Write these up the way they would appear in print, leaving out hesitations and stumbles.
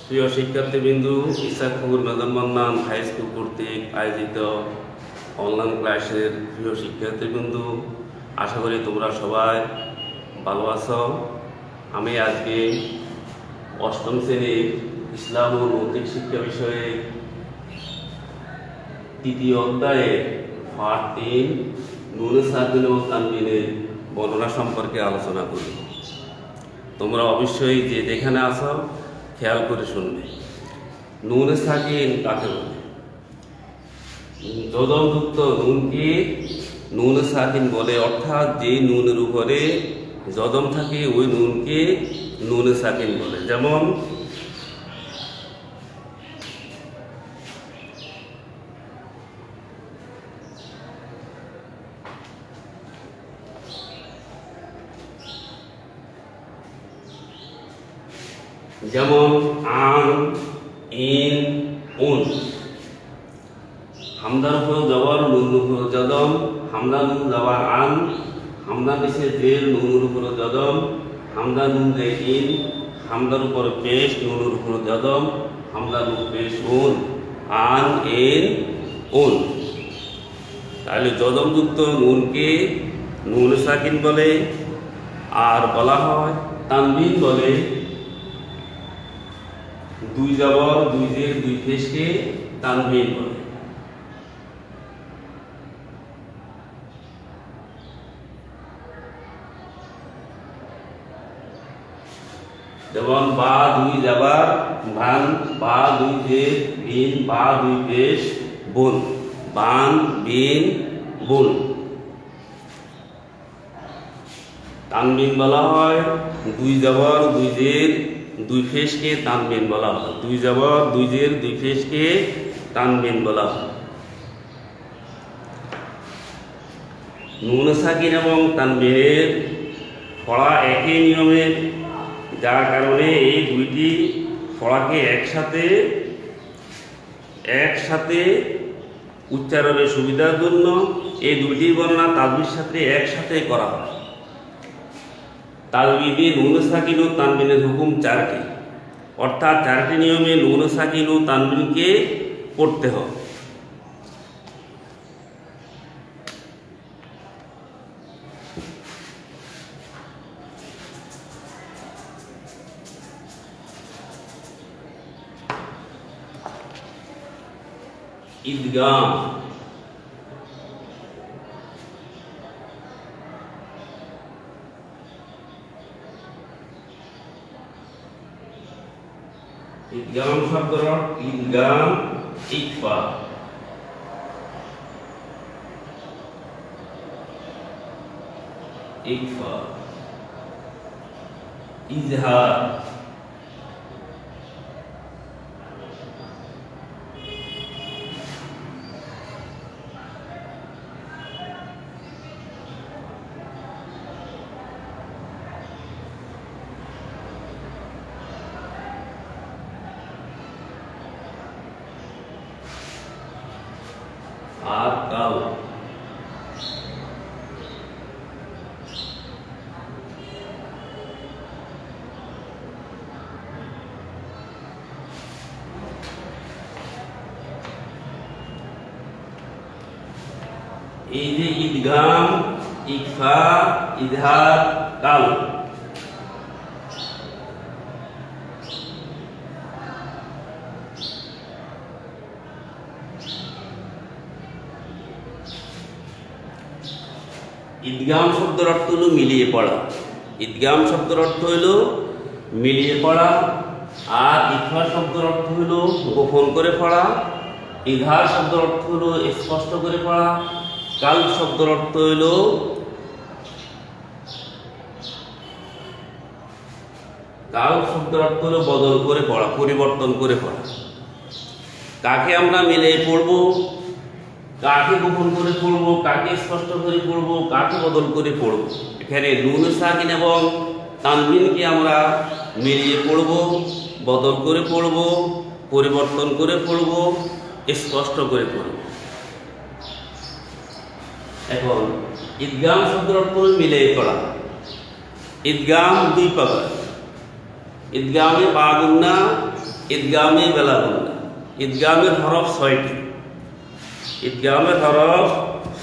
প্রিয় শিক্ষার্থীবৃন্দু, ইসাকপুর নদন Mannan high school কর্তৃক আয়োজিত অনলাইন ক্লাসের প্রিয় শিক্ষার্থীবৃন্দু, আশা করি তোমরা সবাই ভালো আছো। আমি আজকে অষ্টম শ্রেণীর ইসলাম ও নৈতিক শিক্ষা বিষয়ে তৃতীয় অধ্যায়ে পাঠ 3 নুনে সাকিন ও তানবিনের বর্ণনা সম্পর্কে আলোচনা করি। তোমরা অবশ্যই যে যেখানে আছো খেয়াল করে শুনবে। নুনে সাকিন কাকে বলে? যদমযুক্ত নুনকে নুনে সাকিন বলে, অর্থাৎ যে নুনের উপরে যদম থাকে ওই নুনকে নুনে সাকিন বলে। যেমন আন, ইন, উন। হামদার উপর জবর, নুনের উপর যদম। হামদা নুন জবর আন, হামদা নিচে জের, নুনের উপর যদম। হামদা নুন জে ইন, হামদার উপর পেশ, নুনের উপর যদম। হামদা নুন পেশ উন। আন, ইন, উন। তাহলে যদমযুক্ত নুনকে নুন সাকিন বলে। আর বলা হয় তানবিন বলে দুই জবর, দুই জের, দুই পেশকে তানবিন বলে। যেমন বা দুই জাবার ভান, বা দুই জের বিন, বা দুই পেশ বুন, বান, বিন, বুন। তানবিন বলা হয় দুই জবর, দুই জের, দুই পেশকে তানবিন বলা হয়। দুই জবর, দুই জের, দুই পেশকে তানবিন বলা হয়। নুন সাকিন এবং তানবিনের পড়া একই নিয়মের, যার কারণে এই দুইটি পড়াকে একসাথে উচ্চারণের সুবিধার জন্য এই দুইটি বর্ণনা তাজবির সাথে একসাথে করা হয়। তাজবিদে নুন সাকিন ও তানবিনের হুকুম 4টি, অর্থাৎ 4টি নিয়মে নুন সাকিন ও তানবিনকে পড়তে হয়। ইদগাম, ইদগাম শব্দর ইদগাম, ইকফা। ইকফা, ইজহার, আর কাল। এই যে ইদগাম, ইকফা, ইজহার, কাল, ইদগাম শব্দের অর্থ হলো মিলিয়ে পড়া। ইদগাম শব্দের অর্থ হলো মিলিয়ে পড়া। আর ইকফা শব্দের অর্থ হলো গোপন করে পড়া। ইজহার শব্দের অর্থ হলো স্পষ্ট করে পড়া। কাল শব্দের অর্থ হলো বদল করে পড়া, পরিবর্তন করে পড়া। কাকে আমরা মিলিয়ে পড়বো, কাকে গোপন করে পড়বো, কাকে স্পষ্ট করে পড়বো, কাকে বদল করে পড়বো? এখানে নুন সাকিন এবং তানবিনকে আমরা মিলিয়ে পড়বো, বদল করে পড়বো, পরিবর্তন করে পড়বো, স্পষ্ট করে পড়বো। এখন ইদগাম শব্দের অর্থ মিলিয়ে পড়া। ঈদগাম দুই প্রকার। ঈদগামে বা গুন্না ঈদগামে বেলাগুন্না। ঈদগামের হরফ 6টি। ঈদগামের হরফ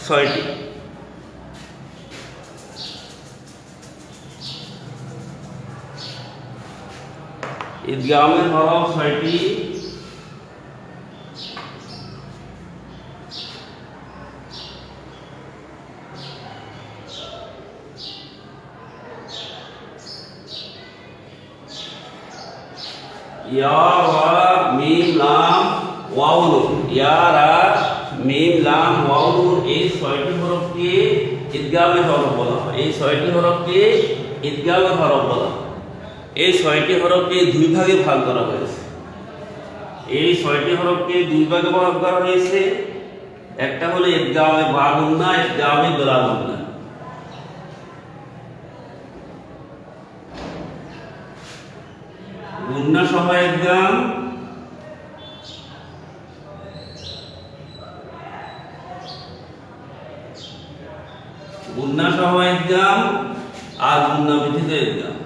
6টি। ঈদগামের হরফ 6টি। ইয়া ওয়া মিম লাম ওয়াও নুন। ইয়া রা মিম লাম ওয়াও নুন, এই 6টি হরফকে ঈদগামের হরফ বলা হয়। এই 6টি হরফকে ঈদগামের হরফ বলা হয়। এই 6টি হরফকে দুই ভাগে ভাগ করা হয়েছে। এই 6টি হরফকে দুই ভাগে ভাগ করা হয়েছে। একটা হলো ঈদগামে বা গুন্না, ঈদগামে বেলা গুন্না। গুন্না সহ ঈদগাম, গুন্না সহ ঈদগাম আর গুন্না ব্যতীত ঈদগাম।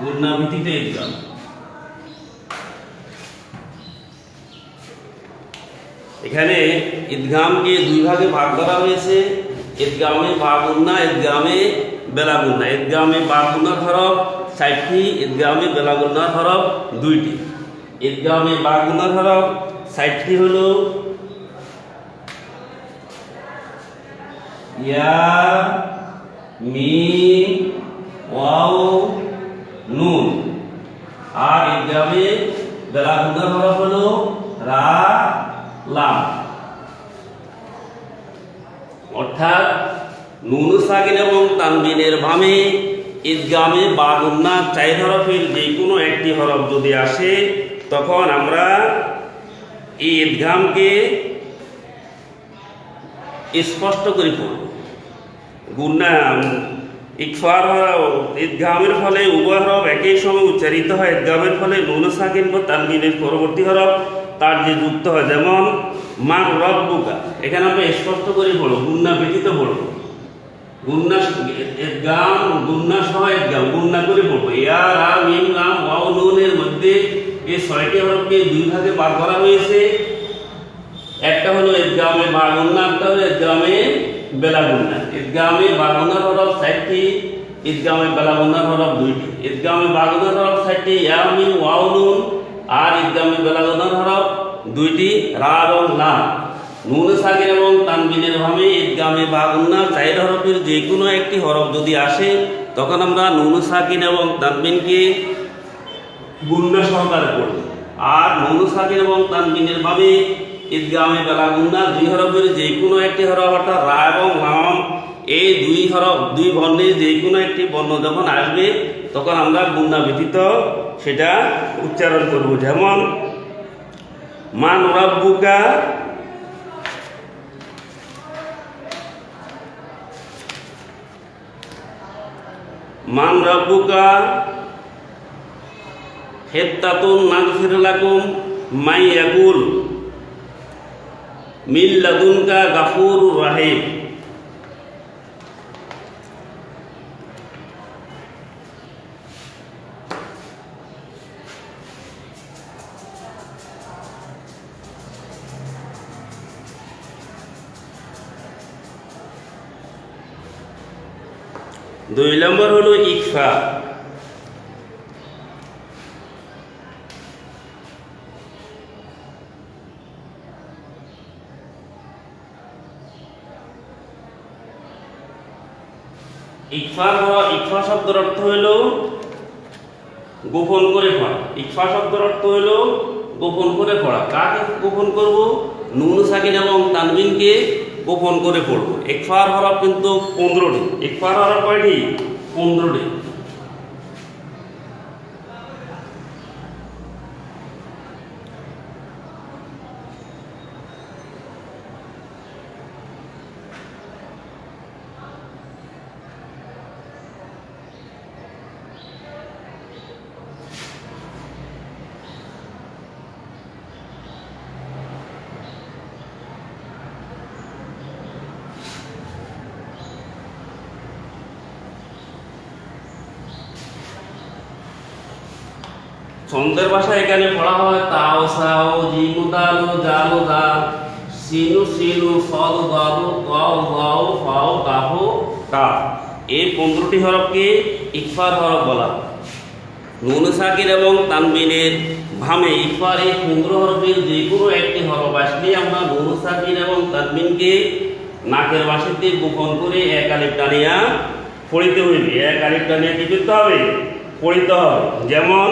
গুন্না ব্যতীত ঈদগাম। এখানে ঈদগামকে দুই ভাগে ভাগ করা হয়েছে। ঈদগামে বা গুন্না, ঈদগামে বেলা গুন্না। ঈদগামে বা গুন্নার হরফ 60টি, ঈদগামে বেলা গুন্নার হরফ 2টি। ঈদগামে বা গুন্নার হরফ 60টি হলো ইয়া, মিম, ওয়াও, নুন। আর ঈদগামে বেলা গুন্নার হরফ হলো রা, লাম। অর্থাৎ নুন সাকিন এবং তানবিনের বামে ঈদগামে বা গুন্না 4 হরফের যে কোনো একটি হরফ যদি আসে, তখন আমরা এই ঈদগামকে স্পষ্ট করে পড়ব। গুন্না ইকফার ঈদগামের ফলে উভয় হরফ একই সময় উচ্চারিত হয়। ঈদগামের ফলে নুন সাকিন বা তানবিনের পরবর্তী হরফ তার যে যুক্ত হয়, যেমন মান রব্বুকা। এখানে আমরা স্পষ্ট করে পড়ব, গুন্না ব্যতীত পড়ব। গুন্না ঈদগাম, গুন্না সহ ঈদগাম, গুন্না করে পড়ব। ইয়া রা মিম লাম ওয়াও নুনের মধ্যে এই 6টি হরফকে দুই ভাগে ভাগ করা হয়েছে। একটা হলো ঈদগামে বা গুন্না, একটা হলো ঈদগামে বেলা গুন্না। ঈদগামে বা গুন্নার হরফ 60টি, ঈদগামে বেলা গুন্নার হরফ 2টি। ঈদগামে বা গুন্নার হরফ 60টি, ইয়া মিম ওয়াও নুন। আর ঈদগামে বেলা গুন্নার হরফ 2টি, রা এবং লাম। নুন সাকিন এবং তানবিনের ভাবে ঈদগামে বা গুন্না 4 হরফের যে কোনো একটি হরফ যদি আসে, তখন আমরা নুন সাকিন এবং তানবিনকে গুন্না সহকারে পড়ব। আর নুন সাকিন এবং তানবিনের ভাবে ঈদগামে বেলা গুন্না 2 হরফের যে কোনো একটি হরফ, অর্থাৎ রা এবং লাম, এই 2 হরফ, 2 বর্ণের যে কোনো একটি বর্ণ যখন আসবে, তখন আমরা গুন্না ব্যতীত সেটা উচ্চারণ করব। যেমন মান রব্বুকা, মান রব্বুকা হিত্তাতুন নাগফির লাকুম মাই ইয়াকুল মিন লাদুনকা গাফুরুর রাহিম। 2 নম্বর হলো ইকফা। ইকফা শব্দের অর্থ হলো গোপন করে পড়া। ইকফা শব্দের অর্থ হলো গোপন করে পড়া। কাকে গোপন করব? নুন সাকিন এবং তানবিনকে গোপন করে পড়ব। ইকফার হরফ কিন্তু 15টি। ইকফার হরফ কয়টি? 15টি। ছন্দের ভাষায় এখানে পড়া হয় তাও সাও জিমু দালু জালু দা সিনু সিনু সদু দাদু গাও গাও ফাও কাহু কা। এই 15টি হরফকে ইকফার হরফ বলা হয়। নুন সাকিন এবং তানবিনের ভামে ইকফার এই 15 হরফের যে কোনো একটি হরফ আসলে আমরা নুন সাকিন এবং তানবিনকে নাকের বাঁশিতে গোপন করে এক আলিফ টানিয়া পড়িতে হইবে। এক আলিফ টানিয়া কি করতে হবে? পড়িতে হবে। যেমন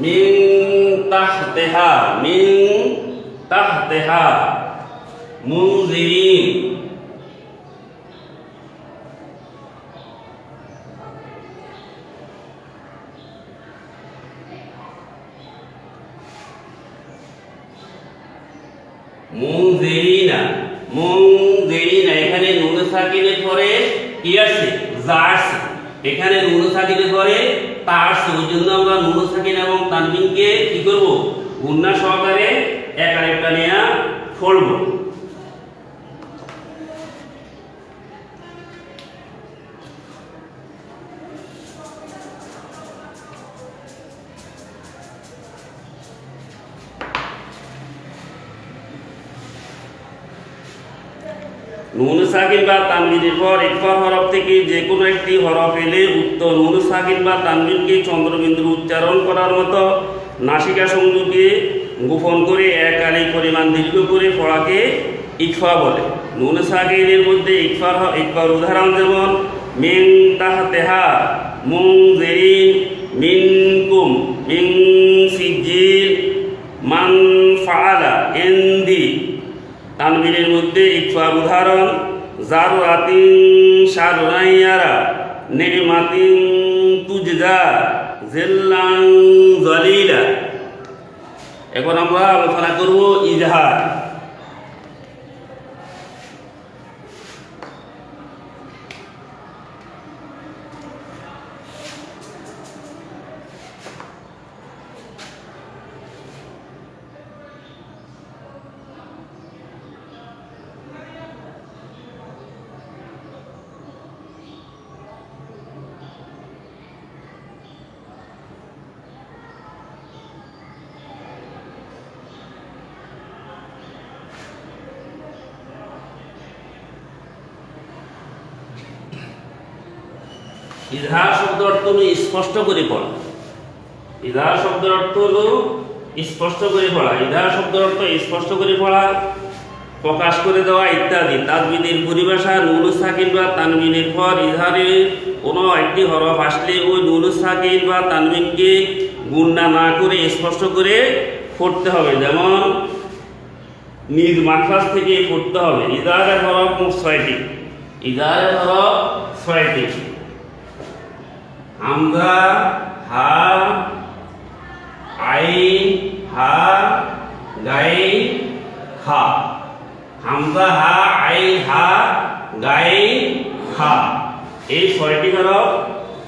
মিন তাহতিহা, মিন তাহতিহা মুনজিরিন। মুনজিরিনা, মুনজিরিনা এখানে নুন সাকিনের পরে কি আছে? যা আছে। এখানে নুন সাকিনের পরে তা আছে, ওই জন্য আমরা নুন সাকিন এবং তানবিনকে কি করব? গুণনা সহকারে এক আরেকটা নিয়ে পড়ব। নুন সাকিন বা তানবিনের পর ইকফার হরফ থেকে যে কোনো একটি হরফ এলে উক্ত নুন সাকিন বা তানবিনকে চন্দ্রবিন্দুর উচ্চারণ করার মতো নাসিকা সংযোগে গোপন করে এক আলিফ পরিমাণ দীর্ঘ করে পড়াকে ইকফা বলে। নুন সাকিনের মধ্যে ইকফার উদাহরণ যেমন মিন তাহতিহা মুনজিরিন, মিনকুম, মিন সিজিল, মান ফাআলা, ইনদি। তানবিনের মধ্যে ইকফার উদাহরণ জাররাতিন শাররাইয়ারা, নিমাতিন তুজজা, জিল্লান যালিলা। এখন আমরা আলোচনা করব ইজহার। ইজহার শব্দের অর্থ হলো স্পষ্ট করে পড়া। ইজহার শব্দের অর্থ হলো স্পষ্ট করে পড়া। ইজহার শব্দের অর্থ স্পষ্ট করে পড়া, প্রকাশ করে দেওয়া ইত্যাদি। তানবিনের পরিভাষা নুন সাকিন বা তানবিনের পর ইজহারের কোনো একটি হরফ আসলে ওই নুন সাকিন বা তানবিনকে গুণনা না করে স্পষ্ট করে পড়তে হবে। যেমন নিজ মাখরাজ থেকে পড়তে হবে। ইজহারের হরফ মোট 6টি। ইজহারের হরফ 6টি। হামজা, হা, আইন, হা, গাইন, খা। হামজা, হা, আইন, হা, গাইন, খা। এই 6টি হরফ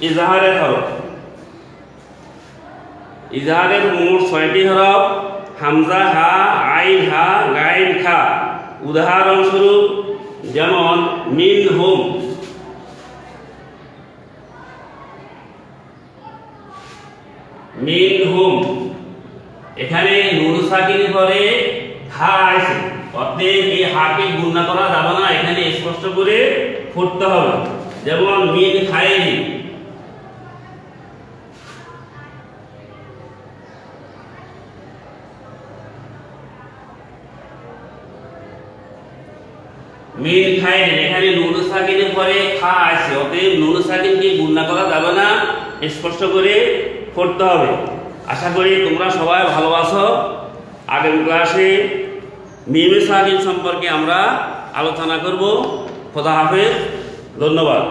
ইজহারের হরফ। ইজহারের মোট 6টি হরফ হামজা, হা, আইন, হা, গাইন, খা। উদাহরণস্বরূপ যেমন মিনহুম, মিনহুম এখানে নুন সাকিনের পরে হা আছে, অতএব এই হাকে গুণনা করা যাবে না, এখানে স্পষ্ট করে পড়তে হবে। যেমন মিন খায়রি, মিন খায়রি এখানে নুন সাকিনের পরে খা আছে, অতএব নুন সাকিনকে গুণনা করা যাবে না, স্পষ্ট করে পড়তে হবে। আশা করি তোমরা সবাই ভালোবাসো। আগামী ক্লাসে মিমে সাকিন সম্পর্কে আমরা আলোচনা করব। খোদা হাফেজ, ধন্যবাদ।